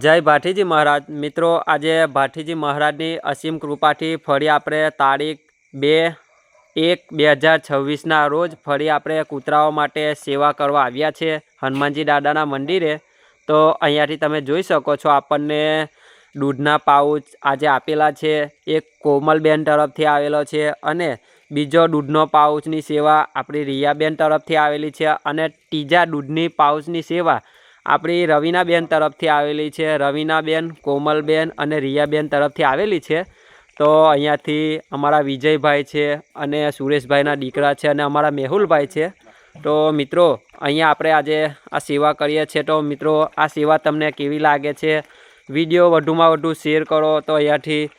જય ભાઠીજી મહારાજ। મિત્રો, આજે ભાઠીજી મહારાજની અસીમ કૃપાથી ફરી આપણે તારીખ 2/1/2026ના રોજ ફરી આપણે કૂતરાઓ માટે સેવા કરવા આવ્યા છે હનુમાનજી દાદાના મંદિરે। તો અહીંયાથી તમે જોઈ શકો છો આપણને દૂધના પાઉચ આજે આપેલા છે। એક કોમલબેન તરફથી આવેલો છે અને બીજો દૂધનો પાઉચની સેવા આપણી રિયાબેન તરફથી આવેલી છે અને ત્રીજા દૂધની પાઉચની સેવા આપણી રવીનાબેન તરફથી આવેલી છે। રવીનાબેન, કોમલબેન અને રિયાબેન તરફથી આવેલી છે। તો અહીંયાથી અમારા વિજયભાઈ છે અને સુરેશભાઈના દીકરા છે અને અમારા મેહુલભાઈ છે। તો મિત્રો, અહીંયા આપણે આજે આ સેવા કરીએ છીએ। તો મિત્રો, આ સેવા તમને કેવી લાગે છે? વિડીયો વધુમાં વધુ શેર કરો। તો અહીંયાથી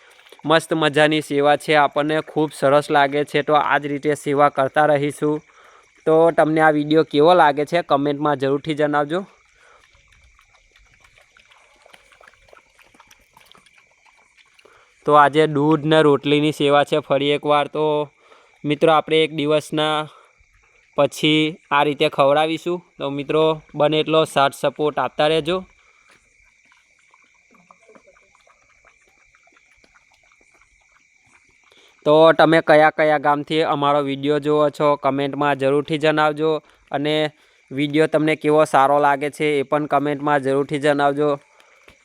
મસ્ત મજાની સેવા છે, આપણને ખૂબ સરસ લાગે છે। તો આ જ રીતે સેવા કરતા રહીશું। તો તમને આ વિડીયો કેવો લાગે છે કમેન્ટમાં જરૂરથી જણાવજો। તો આજે દૂધ ને રોટલીની સેવા છે ફરી એકવાર। તો મિત્રો, આપણે એક દિવસના પછી આ રીતે ખવડાવીશું। તો મિત્રો, બને એટલો સાથ સપોર્ટ આપતા રહેજો। તો તમે કયા કયા ગામથી અમારો વિડીયો જુઓ છો કમેન્ટમાં જરૂરથી જણાવજો અને વિડીયો તમને કેવો સારો લાગે છે એ પણ કમેન્ટમાં જરૂરથી જણાવજો।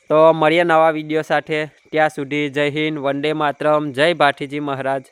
તો મળીએ નવા વિડીયો સાથે। ત્યાં સુધી જય હિન્દ, વંદે માતરમ, જય ભાઠીજી મહારાજ।